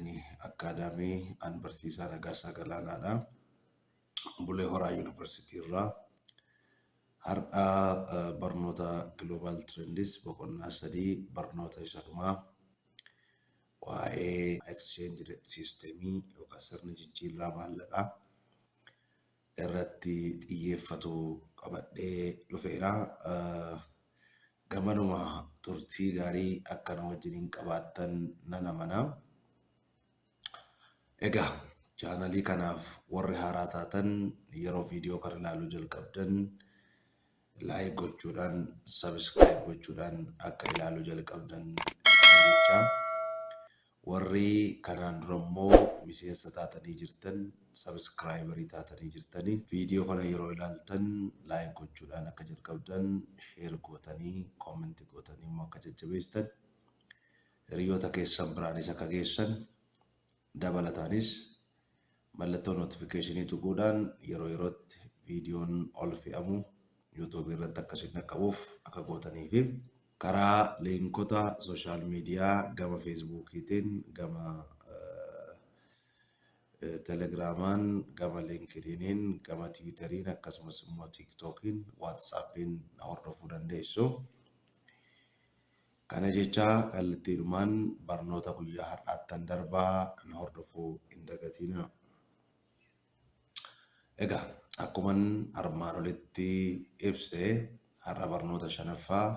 Destiny Academy and barsiisaa Nagaasaa Galaanaadha. Bulee Horaa University irraa har'a barnoota Global Trends boqonnaa 3 barnoota isa dhumaa waa'ee exchange rate systemii yookaan sirna jijjiirraa maallaqaa irratti xiyyeeffatu qabadhee dhufeera. Gamanuma turtii gaarii akkana wajjiniin qabaattan nan amanaa. Egaa chaanalii kanaaf warri haaraa taatan yeroo viidiyoo kana ilaaluu jalqabdan laayik gochuudhaan sabiskiraayib gochuudhaan akka ilaaluu jalqabdan jecha warri kanaan dura immoo miseensa taatanii jirtan sabiskiraayibarii taatanii jirtanii viidiyoo kana yeroo ilaaltan laayik gochuudhaan akka jalqabdan sheer gootanii koomentii gootanii immoo akka jajjabeessitan hiriyoota keessan biraanis akka geessan dabalataanis mallattoo notifikashinii tuquudhaan yeroo yerootti viidiyoon ol fe'amu YouTube irratti akkasiin qaqqabuuf akka gootanii fi karaa liinkota sooshaal miidiyaa gama feesbuukiitiin gama telegiraamaan gama liinkidiniin gama tiwiiteriin akkasumas immoo tiiktookiin waatsaappiin hordofuu dandeessu. Kana jecha kallattiidhumaan barnoota guyyaa har'aattan darbaa na hordofuu hin dagatinaa. Egaa akkuman armaan olitti ibse har'a barnoota 5ffaa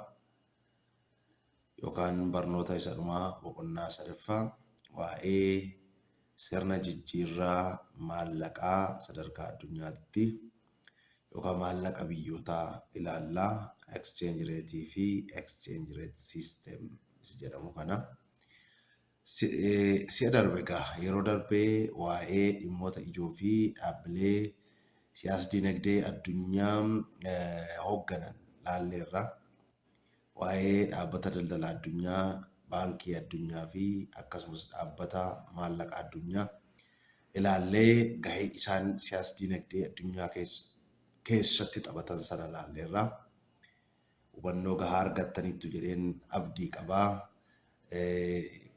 yookaan barnoota isa dhumaa boqonnaa 3ffaa waa'ee sirna jijjiirraa maallaqaa sadarkaa addunyaatti yookaan maallaqa biyyootaa ilaallaa exchange rate fi exchange rate system jedhamu kana. Si'a darbe egaa yeroo darbee waa'ee dhimmoota ijoo fi dhaabbilee siyaasa dinagdee addunyaa hoogganan laalleerra. Waa'ee dhaabbata daldala addunyaa, baankii addunyaa fi akkasumas dhaabbata maallaqa addunyaa ilaallee gahee isaan siyaasa dinagdee addunyaa keessatti taphatan sana laalleerra. Hubannoo gahaa argattaniittu jedheen abdii qabaa.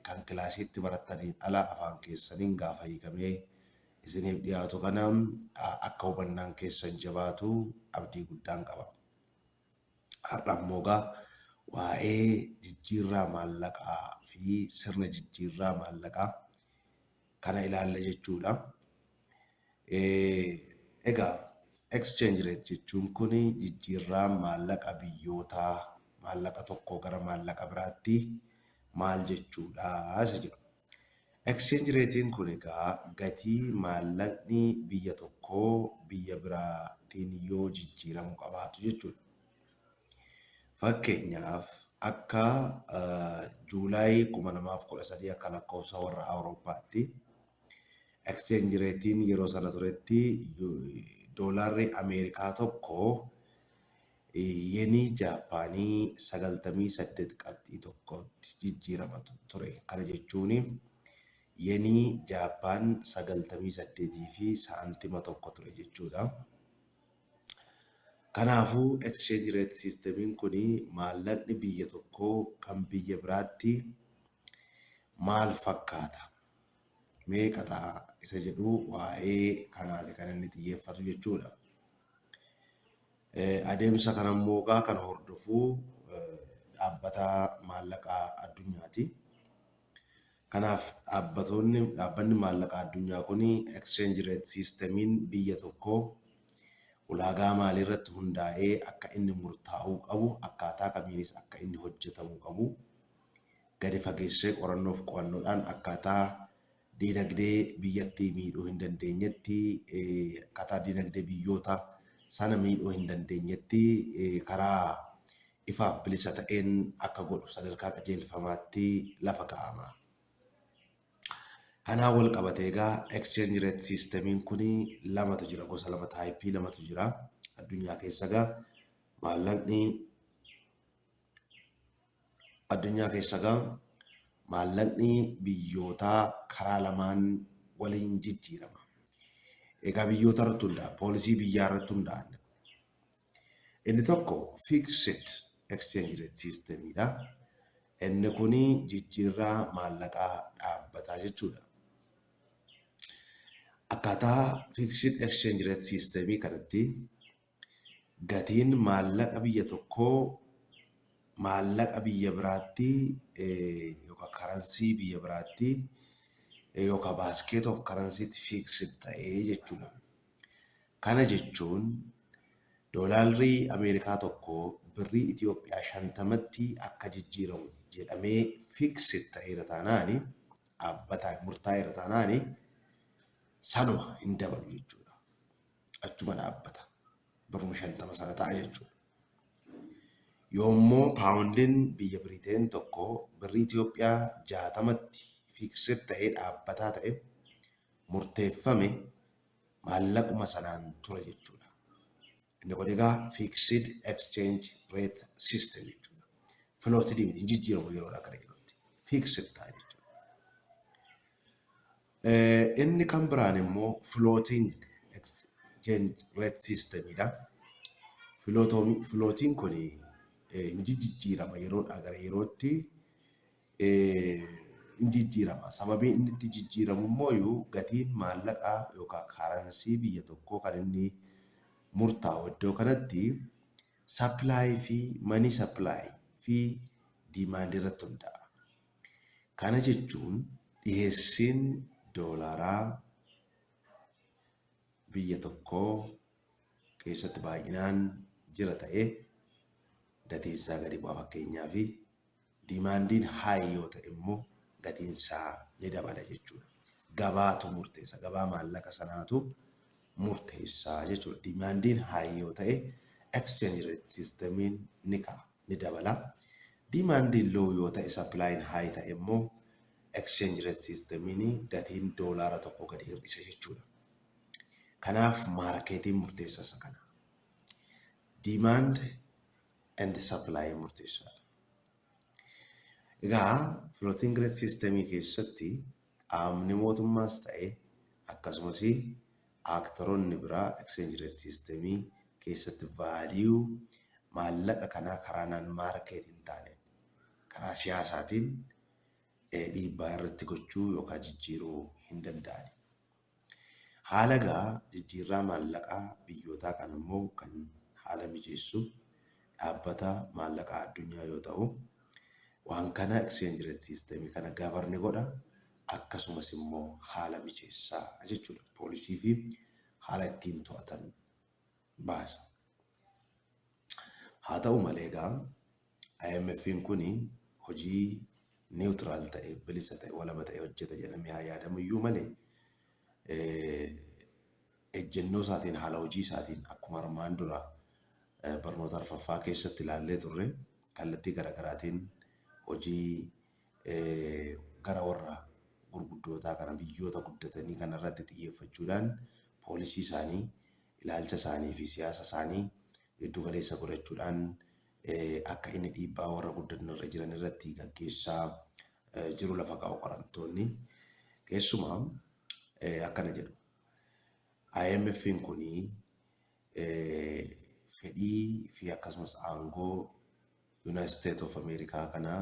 Kan kilaasiitti barattaniin ala afaan keessaniin gaafa hiikamee isiniif dhiyaatu kana akka hubannaan keessan jabaatu abdii guddaan qaba. Har'a immoo waa'ee jijjiirraa maallaqaa fi sirna jijjiirraa maallaqaa kana ilaalla jechuudha. Egaa exchange rate jechuun kun jijjiirraa maallaqa biyyootaa maallaqa tokkoo gara maallaqa biraatti maal jechuudha isa jedhu. Exchange ratein kun egaa gatii maallaqni biyya tokkoo biyya biraatiin yoo jijjiiramu qabaatu jechuudha. Fakkeenyaaf akka Juulaayii 2013 akka lakkoofsa warra Awurooppaatti exchange ratein yeroo sana turetti doolaarri Ameerikaa tokko yenii Jaappaanii 98.1tti jijjiirama ture. Kana jechuun yenii Jaappaan 98 fi saantima tokko ture jechuudha. Kanaafuu exchange rate systemiin kun maallaqni biyya tokkoo kan biyya biraatti maal fakkaata? Meeqa ta'a isa jedhu waa'ee kanaati kan inni xiyyeeffatu jechuudha. Adeemsa kana immoo kan hordofu dhaabbata maallaqaa addunyaati. Kanaaf dhaabbanni maallaqaa addunyaa kun exchange rate systemiin biyya tokkoo ulaagaa maalii irratti hundaa'ee akka inni murtaa'uu qabu akkaataa kamiinis akka inni hojjetamuu qabu gadi fageessee qorannoof qo'annoodhaan akkaataa dinagdee biyyattii miidhuu hin dandeenyetti akkaataa dinagdee biyyoota sana miidhuu hin dandeenyetti karaa ifaaf bilisa ta'een akka godhu sadarkaa qajeelfamaatti lafa kaa'ama. Kanaan wal qabatee egaa exchange rate systemiin kun lamatu jira, gosa lama taayipii lamatu jira addunyaa keessa egaa maallaqni biyyootaa karaa lamaan waliin jijjiirama. Egaa biyyoota irratti hundaa'a, poolisii biyyaa irratti hundaa'a. Inni tokko fixed exchange rate systemiidha. Inni kun jijjiirraa maallaqaa dhaabbataa jechuudha. akkaataa fixed exchange rate systemii kanatti gatiin maallaqa biyya tokkoo maallaqa biyya biraatti yookaan karansii biyya biraatti yookaan basket of currencytti fixed ta'ee jechuudha. Kana jechuun doolaarri Ameerikaa tokko birrii Itoophiyaa 50tti akka jijjiiramu jedhamee fixed ta'eera taanaani dhaabbataa murtaa'eera taanaani sanuma hin dabalu jechuudha. Achuma dhaabbata. Birruma 50 sana ta'a jechuudha. Yoommoo paawundiin biyya Biriteen tokko birrii Itoophiyaa 60tti fixed ta'ee dhaabbataa ta'e murteeffame maallaquma sanaan tura jechuudha. Inni kun egaa fixed exchange rate system jechuudha. Floated miti hin jijjiiramu yeroodhaa gara yerootti. Fixed ta'a jechuudha. Inni kan biraan immoo floating exchange rate systemidha. Floating kun hin jijjiirama yeroodhaa gara yerootti hin jijjiirama. Sababiin inni itti jijjiiramu immoo gatiin maallaqaa yookaan karansii biyya tokkoo kan inni murtaa'u iddoo kanatti supply fi money supply fi demand irratti hundaa'a. Kana jechuun dhiyeessiin doolaaraa biyya tokkoo keessatti baay'inaan jira ta'ee gatiinsaa gadi bu'a fakkeenyaa fi dimaandiin high yoo ta'e immoo gatiinsaa ni dabala jechuudha. Gabaatu murteessa. Gabaa maallaqa sanaatu murteessaa jechuudha. Dimaandiin high yoo ta'e exchange rate systemiin ni ka'a ni dabala. Dimaandiin low yoo ta'e supplying high ta'e immoo exchange rate systemiin gatiin doolaara tokko gadi hir'isa jechuudha. Kanaaf maarkeetiin murteessa isa kana. Demand and supply murteessaadha. Egaa floating rate systemii keessatti qaamni mootummaas ta'e akkasumas aktoroonni biraa exchange rate systemii keessatti vaaliyuu maallaqa kanaa karaa naan maarkeet hin taane karaa siyaasaatiin dhiibbaa irratti gochuu yookaan jijjiiruu hin danda'ani. Haala egaa jijjiirraa maallaqaa biyyootaa kan immoo kan haala mijeessu dhaabbata maallaqaa addunyaa yoo ta'u, waan kana exchange rate systemii kana gavarni godha akkasumas immoo haala mijeessaa jechuudha. Poolisii fi haala ittiin to'atan baasa. Haa ta'u malee egaa IMF'n kun hojii neutiraal ta'e bilisa ta'e walaba ta'e hojjeta jedhamee haa yaadamu iyyuu malee ejjennoo isaatiin haala hojii isaatiin akkuma armaan dura barnoota arfaffaa keessatti ilaallee turre kallattii garaagaraatiin hojii gara warra gurguddootaa kana biyyoota guddatanii kanarratti xiyyeeffachuudhaan poolisii isaanii, ilaalcha isaanii fi siyaasa isaanii giddu galeessa godhachuudhaan akka inni dhiibbaa warra guddatan irra jiran irratti gaggeessaa jiru lafa kaa'u qorattoonni. Keessumaa akkana jedhu. IMF'n kun fedhii fi akkasumas aangoo United States of America kana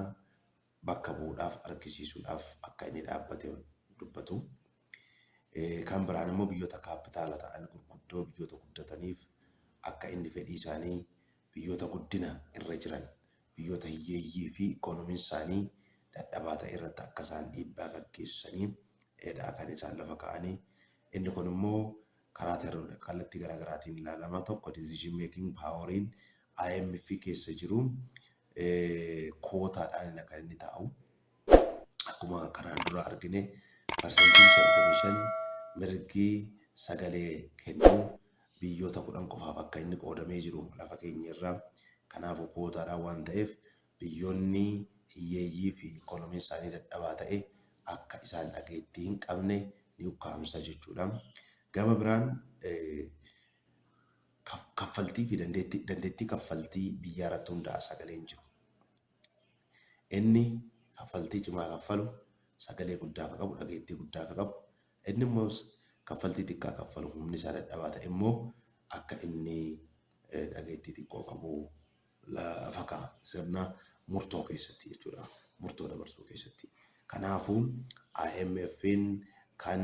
bakka bu'uudhaaf argisiisuudhaaf akka inni dhaabbate dubbatu. Kan biraan immoo biyyoota kaapitaala ta'an gurguddoo biyyoota guddataniif akka inni fedhii isaanii biyyoota guddina irra jiran biyyoota hiyyeeyyii fi ikoonomiin isaanii dadhabaa ta'e irratti akka isaan dhiibbaa gaggeessanii kan isaan lafa kaa'anii. Inni kun immoo karaa kallattii garaagaraatiin ilaalama. Tokko decision making poweriin IMF keessa jiru kootaadhaan kan inni taa'u. Akkuma kanaan dura argine parsantiin 35 mirgi sagalee kennuu biyyoota 10 qofaaf akka inni qoodamee jiru lafa keenya irraa. Kanaafuu kootaadhaan waan ta'eef biyyoonni hiyyeeyyii fi ikoonomiin isaanii dadhabaa ta'e akka isaan dhageettii hin qabne ni ukkaamsa jechuudha. Gama biraan kaffaltii fi dandeettii kaffaltii biyya irratti hundaa'a sagaleen jiru. Inni kaffaltii cimaa kaffalu sagalee guddaa akka qabu dhageettii guddaa akka qabu. Inni immoo kaffaltii xiqqaa kaffalu humni isaa dadhabaa ta'e immoo akka inni dhageettii xiqqoo qabu lafa kaa'a sirna murtoo keessatti jechuudha. Murtoo dabarsuu keessatti. Kanaafuu IMF'n kan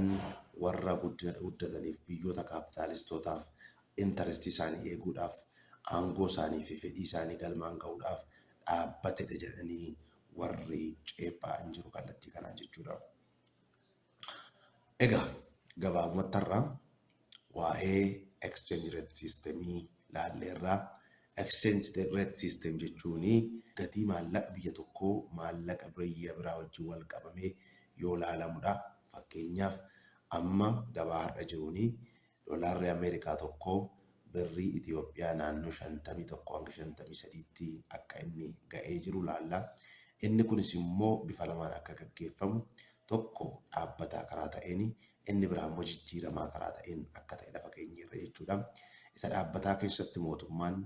warra guddataniif biyyoota kaapitaalistootaaf intarestii isaanii eeguudhaaf aangoo isaanii fi fedhii isaanii galmaan ga'uudhaaf dhaabbatedha jedhanii warri ceephaan jiru kallattii kanaa jechuudha. Egaa gabaabumatti irraa waa'ee exchange rate systemii laalleerraa. Exchange rate system jechuun gatii maallaqa biyya tokkoo maallaqa biyya biraa wajjin wal qabamee yoo ilaalamudha. Fakkeenyaaf amma gabaa har'a jiruun doolaarri Ameerikaa tokkoo birrii Itoophiyaa naannoo 51 hanga 53tti akka inni ga'ee jiru laalla. Inni kunis immoo bifa lamaan akka gaggeeffamu tokko dhaabbataa karaa ta'een inni biraa immoo jijjiiramaa karaa ta'een akka ta'e lafa keenyarra jechuudha. Isa dhaabbataa keessatti mootummaan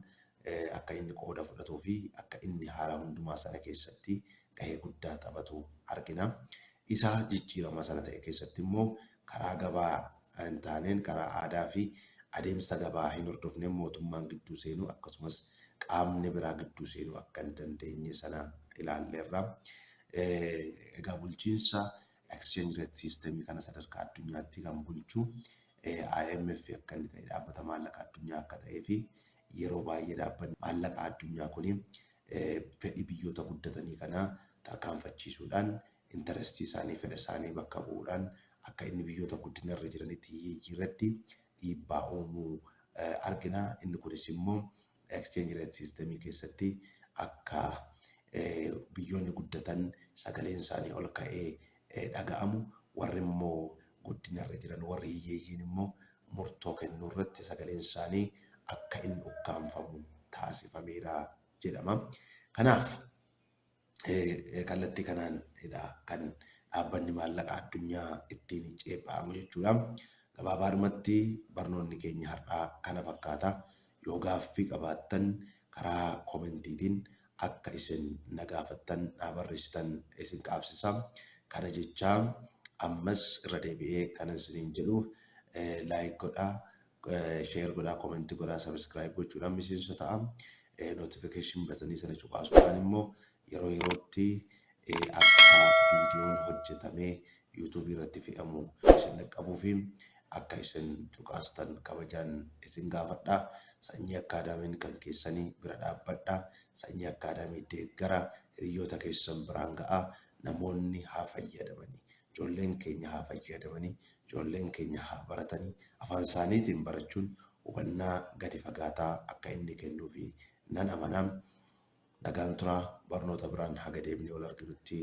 akka inni qooda fudhatuu fi akka inni haala hundumaa sana keessatti gahee guddaa taphatu argina. Isa jijjiiramaa sana ta'e keessatti immoo karaa gabaa hin taaneen karaa aadaa fi adeemsa gabaa hin hordofne mootummaan gidduu seenuu akkasumas qaamni biraa gidduu seenuu akka hin dandeenye sana ilaalleerra. Egaa bulchiinsa exchange rate system kana sadarkaa addunyaatti kan bulchu IMF akka inni ta'e dhaabbata maallaqa addunyaa akka ta'ee fi yeroo baay'ee dhaabbanni maallaqa addunyaa kun fedhii biyyoota guddatanii kanaa tarkaanfachiisuudhaan intarestii isaanii fedha isaanii bakka bu'uudhaan akka inni biyyoota guddinarra jiranitti hiyyeeyyii irratti dhiibbaa uumuu argina. Inni kunis immoo exchange rate systemii keessatti akka biyyoonni guddatan sagaleen isaanii ol ka'ee dhaga'amu, warri immoo guddinarra jiran warri hiyyeeyyiin immoo murtoo kennuu irratti sagaleen isaanii akka inni ukkaanfamu taasifameera jedhama. Kanaaf kallattii kanaan kan dhaabbanni maallaqa addunyaa ittiin ceephaa'amu jechuudha. Gabaabaadhumatti barnoonni keenya har'aa kana fakkaata. Yoo gaaffii qabaattan karaa koomentiitiin akka isin na gaafattan barreessitan isin qaabsisa. Kana jechaa ammas irra deebi'ee kana isiniin jedhu laayik godhaa, sheer godhaa, koomentii godhaa, sabiskiraayib gochuudhaan miseensa ta'a. Notifikashin batanii sana cuqaasuudhaan immoo yeroo yerootti akka viidiyoon hojjetamee yuutuubii irratti fe'amu isin qaqqabuu fi akka isin cuqaastan kabajaan isin gaafadha. Sanyii akkaadaamiin kan keessanii bira dhaabbadha. Sanyii akkaadaamii deeggara hiriyoota keessan biraan ga'a. Namoonni haa fayyadamanii, ijoolleen keenya haa fayyadamanii, ijoolleen keenya haa baratanii. Afaan isaaniitiin barachuun hubannaa gadi fagaataa akka inni kennuu fi nan amanaa. Nagaan turaa, barnoota biraan haga deemnee wal arginutti.